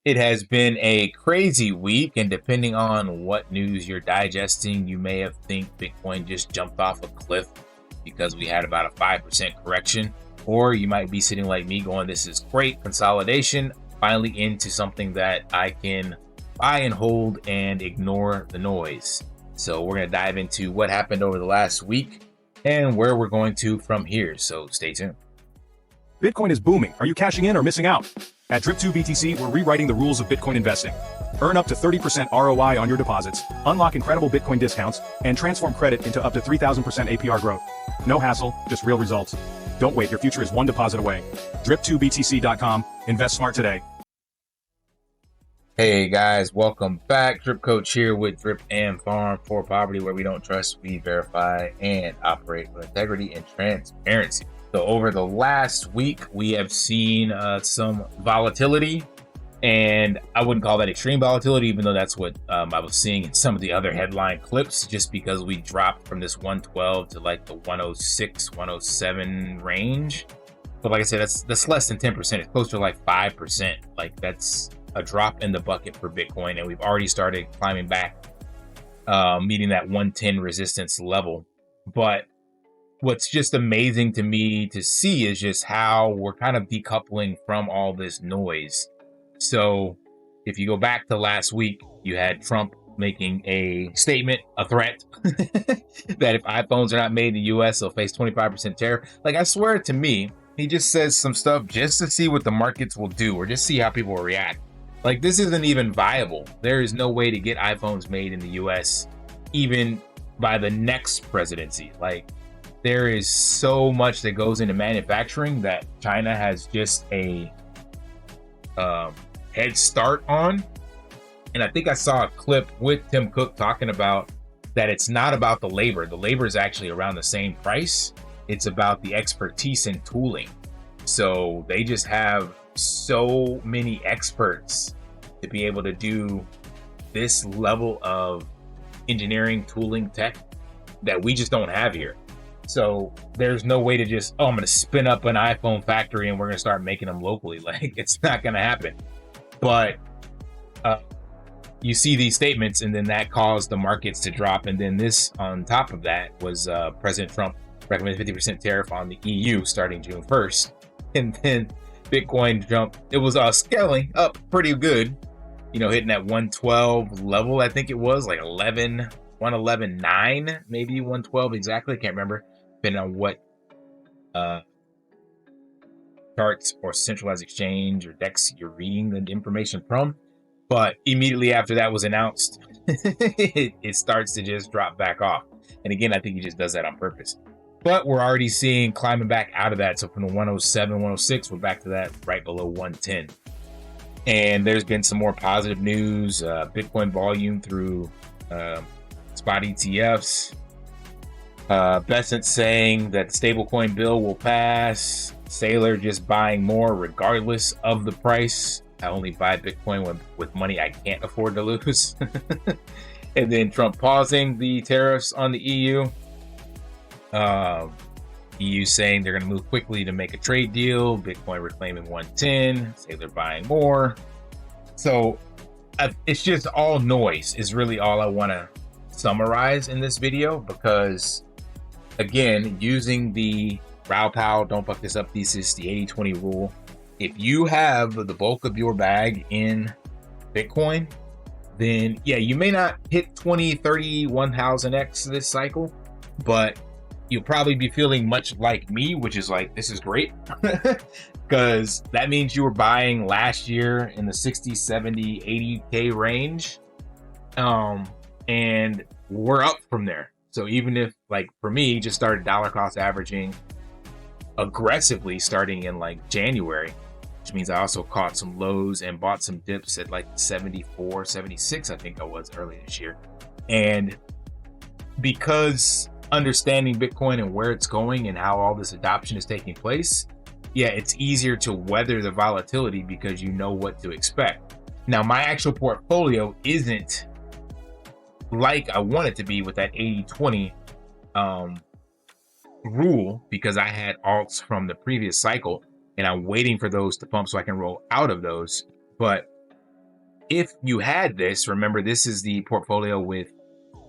It has been a crazy week, and depending on what news you're digesting, you may have think Bitcoin just jumped off a cliff because we had about a 5% correction, or you might be sitting like me going, this is great consolidation, finally into something that I can buy and hold and ignore the noise. So we're going to dive into what happened over the last week and where we're going to from here. So stay tuned. Bitcoin is booming. Are you cashing in or missing out? At Drip2 BTC, we're rewriting the rules of Bitcoin investing. Earn up to 30% ROI on your deposits, unlock incredible Bitcoin discounts, and transform credit into up to 3,000% APR growth. No hassle, just real results. Don't wait, your future is one deposit away. Drip2BTC.com. Invest smart today. Hey guys, welcome back. Drip Coach here with Drip and Farm for Poverty, where we don't trust, we verify, and operate with integrity and transparency. So over the last week, we have seen some volatility, and I wouldn't call that extreme volatility, even though that's what I was seeing in some of the other headline clips, just because we dropped from this 112 to like the 106, 107 range. But like I said, that's less than 10%. It's closer to like 5%. Like that's a drop in the bucket for Bitcoin, and we've already started climbing back, meeting that 110 resistance level. But what's just amazing to me to see is just how we're kind of decoupling from all this noise. So if you go back to last week, you had Trump making a statement, a threat, that if iPhones are not made in the US, they'll face 25% tariff. Like, I swear to me, he just says some stuff just to see what the markets will do or just see how people will react. Like, this isn't even viable. There is no way to get iPhones made in the US, even by the next presidency. Like, there is so much that goes into manufacturing that China has just a head start on. And I think I saw a clip with Tim Cook talking about that it's not about the labor. The labor is actually around the same price. It's about the expertise and tooling. So they just have so many experts to be able to do this level of engineering, tooling, tech that we just don't have here. So there's no way to just, I'm going to spin up an iPhone factory and we're going to start making them locally. Like, it's not going to happen. But you see these statements, and then that caused the markets to drop. And then this, on top of that, was President Trump recommended 50% tariff on the EU starting June 1st. And then Bitcoin jumped. It was scaling up pretty good, hitting that 112 level. I think it was like 111.9, maybe 112 exactly. I can't remember, depending on what charts or centralized exchange or DEX you're reading the information from. But immediately after that was announced, it starts to just drop back off. And again, I think he just does that on purpose. But we're already seeing climbing back out of that. So from the 107, 106, we're back to that right below 110. And there's been some more positive news. Bitcoin volume through spot ETFs. Besant saying that the stablecoin bill will pass. Saylor just buying more regardless of the price. I only buy Bitcoin with money I can't afford to lose. And then Trump pausing the tariffs on the EU. EU saying they're going to move quickly to make a trade deal. Bitcoin reclaiming 110. Saylor buying more. So it's just all noise is really all I want to summarize in this video, because again, using the Raoul Pal don't fuck this up thesis, the 80-20 rule, if you have the bulk of your bag in Bitcoin, then yeah, you may not hit 20, 30, 1000x this cycle, but you'll probably be feeling much like me, which is like, this is great. Because that means you were buying last year in the 60, 70, 80K range. And we're up from there. So even if, like, for me, just started dollar cost averaging aggressively starting in like January, which means I also caught some lows and bought some dips at like 74, 76, I think I was early this year. And because understanding Bitcoin and where it's going and how all this adoption is taking place, yeah, it's easier to weather the volatility because you know what to expect. Now, my actual portfolio isn't like I want it to be with that 80-20 rule, because I had alts from the previous cycle and I'm waiting for those to pump so I can roll out of those. But if you had this, remember this is the portfolio with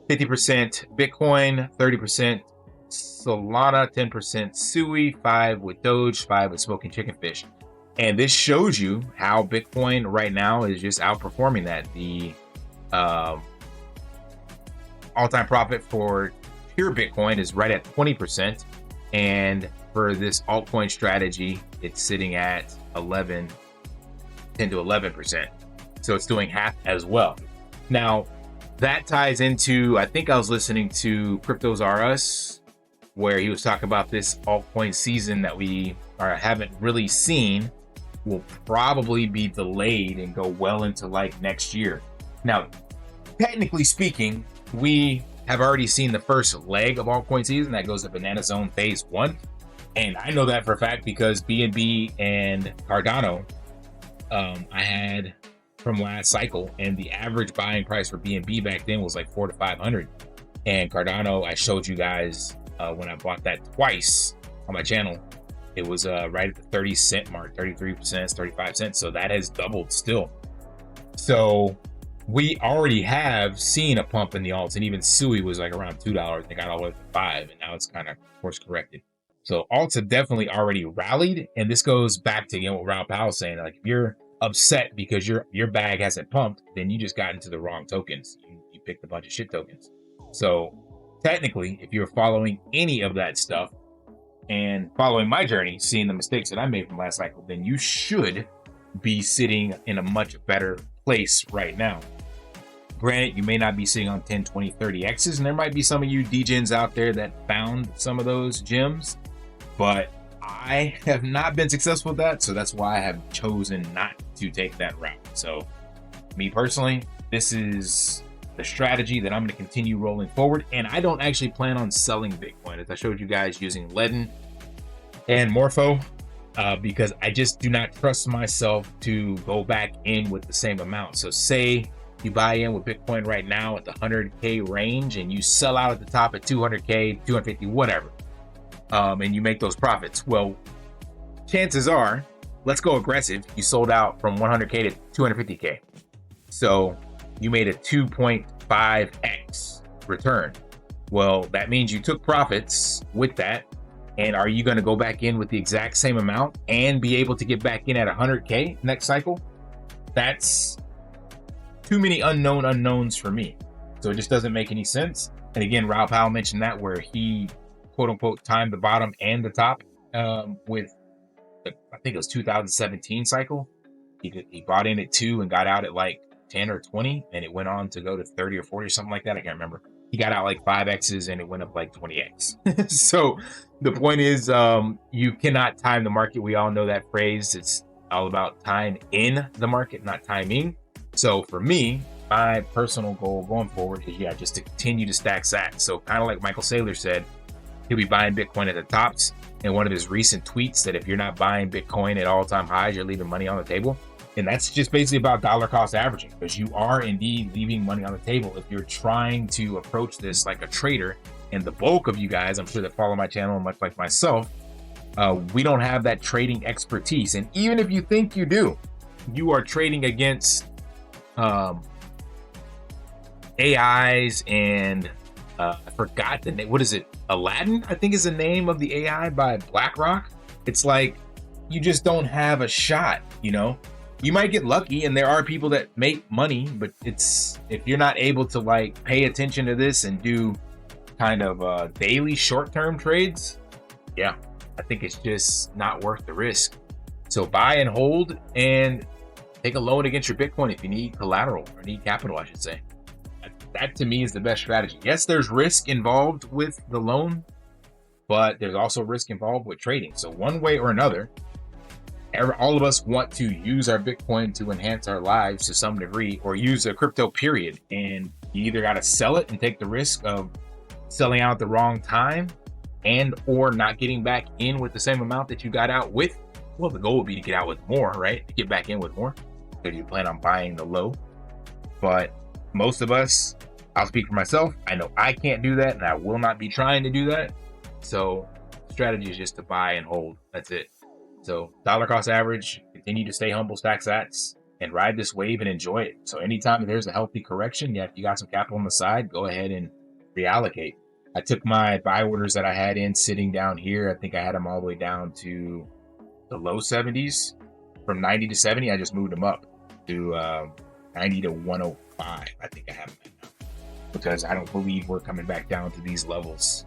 50% Bitcoin, 30% Solana, 10% Sui, 5 with Doge, 5 with Smoking Chicken Fish. And this shows you how Bitcoin right now is just outperforming that. The all-time profit for pure Bitcoin is right at 20%. And for this altcoin strategy, it's sitting at 10 to 11%. So it's doing half as well. Now, that ties into, I think I was listening to Cryptos R Us, where he was talking about this altcoin season that we haven't really seen will probably be delayed and go well into like next year. Now, technically speaking, we have already seen the first leg of altcoin season that goes to Banana Zone Phase 1. And I know that for a fact because BNB and Cardano, I had from last cycle, and the average buying price for BNB back then was like 400 to 500. And Cardano, I showed you guys when I bought that twice on my channel, it was right at the 30-cent mark, 33%, 35 cents. So that has doubled still. So we already have seen a pump in the alts, and even Sui was like around $2. They got all the way to 5, and now it's kind of course corrected. So alts have definitely already rallied, and this goes back to again what Raoul Pal was saying. Like if you're upset because your bag hasn't pumped, then you just got into the wrong tokens. You picked a bunch of shit tokens. So technically, if you're following any of that stuff and following my journey, seeing the mistakes that I made from last cycle, then you should be sitting in a much better place right now. Granted, you may not be sitting on 10, 20, 30 X's, and there might be some of you degens out there that found some of those gems, but I have not been successful with that, so that's why I have chosen not to take that route. So me personally, this is the strategy that I'm going to continue rolling forward, and I don't actually plan on selling Bitcoin, as I showed you guys using Ledin and Morpho, because I just do not trust myself to go back in with the same amount. So say you buy in with Bitcoin right now at the 100K range and you sell out at the top at 200K, 250, whatever, and you make those profits. Well, chances are, let's go aggressive, you sold out from 100K to 250K. So you made a 2.5x return. Well, that means you took profits with that. And are you going to go back in with the exact same amount and be able to get back in at 100K next cycle? That's too many unknowns for me. So it just doesn't make any sense. And again, Raoul Pal mentioned that where he quote unquote timed the bottom and the top with the, I think it was 2017 cycle. He bought in at 2 and got out at like 10 or 20, and it went on to go to 30 or 40 or something like that. I can't remember. He got out like 5X's and it went up like 20X. So the point is, you cannot time the market. We all know that phrase. It's all about time in the market, not timing. So for me, my personal goal going forward is, just to continue to stack sats. So kind of like Michael Saylor said, he'll be buying Bitcoin at the tops. And one of his recent tweets that if you're not buying Bitcoin at all-time highs, you're leaving money on the table. And that's just basically about dollar cost averaging, because you are indeed leaving money on the table if you're trying to approach this like a trader. And the bulk of you guys, I'm sure, that follow my channel, much like myself, we don't have that trading expertise. And even if you think you do, you are trading against AIs and I forgot the name. What is it? Aladdin, I think, is the name of the AI by BlackRock. It's like you just don't have a shot, you know? You might get lucky, and there are people that make money, but it's, if you're not able to like pay attention to this and do kind of daily short-term trades, yeah, I think it's just not worth the risk. So buy and hold and take a loan against your Bitcoin if you need collateral, or need capital, I should say. That to me is the best strategy. Yes, there's risk involved with the loan, but there's also risk involved with trading. So one way or another, all of us want to use our Bitcoin to enhance our lives to some degree, or use a crypto period. And you either got to sell it and take the risk of selling out at the wrong time, and or not getting back in with the same amount that you got out with. Well, the goal would be to get out with more, right? To get back in with more, if you plan on buying the low. But most of us, I'll speak for myself, I know I can't do that, and I will not be trying to do that. So strategy is just to buy and hold. That's it. So dollar cost average, continue to stay humble, stack sats, and ride this wave and enjoy it. So anytime there's a healthy correction, yeah, if you got some capital on the side, go ahead and reallocate. I took my buy orders that I had in sitting down here. I think I had them all the way down to the low 70s. From 90 to 70, I just moved them up to 90 to 105. I think I have them now, because I don't believe we're coming back down to these levels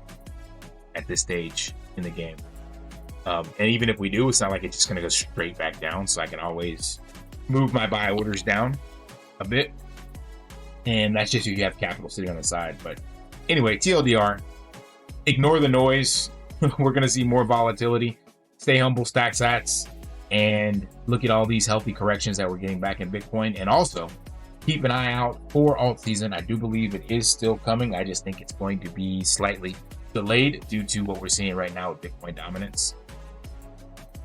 at this stage in the game. And even if we do, it's not like it's just going to go straight back down. So I can always move my buy orders down a bit. And that's just if you have capital sitting on the side. But anyway, TLDR, ignore the noise. We're going to see more volatility. Stay humble, stack sats, and look at all these healthy corrections that we're getting back in Bitcoin. And also keep an eye out for alt season. I do believe it is still coming. I just think it's going to be slightly delayed due to what we're seeing right now with Bitcoin dominance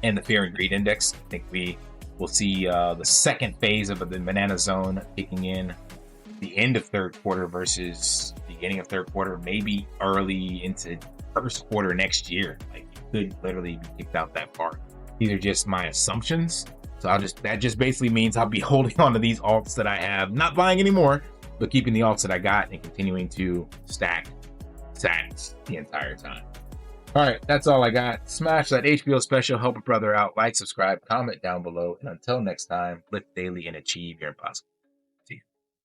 and the fear and greed index. I think we will see the second phase of the banana zone kicking in the end of third quarter versus beginning of third quarter, maybe early into first quarter next year. Like, you could literally be kicked out that far. These are just my assumptions. So that just basically means I'll be holding on to these alts that I have, not buying anymore, but keeping the alts that I got and continuing to stack sats the entire time. All right, that's all I got. Smash that HBO special, help a brother out, like, subscribe, comment down below, and until next time, live daily and achieve your impossible.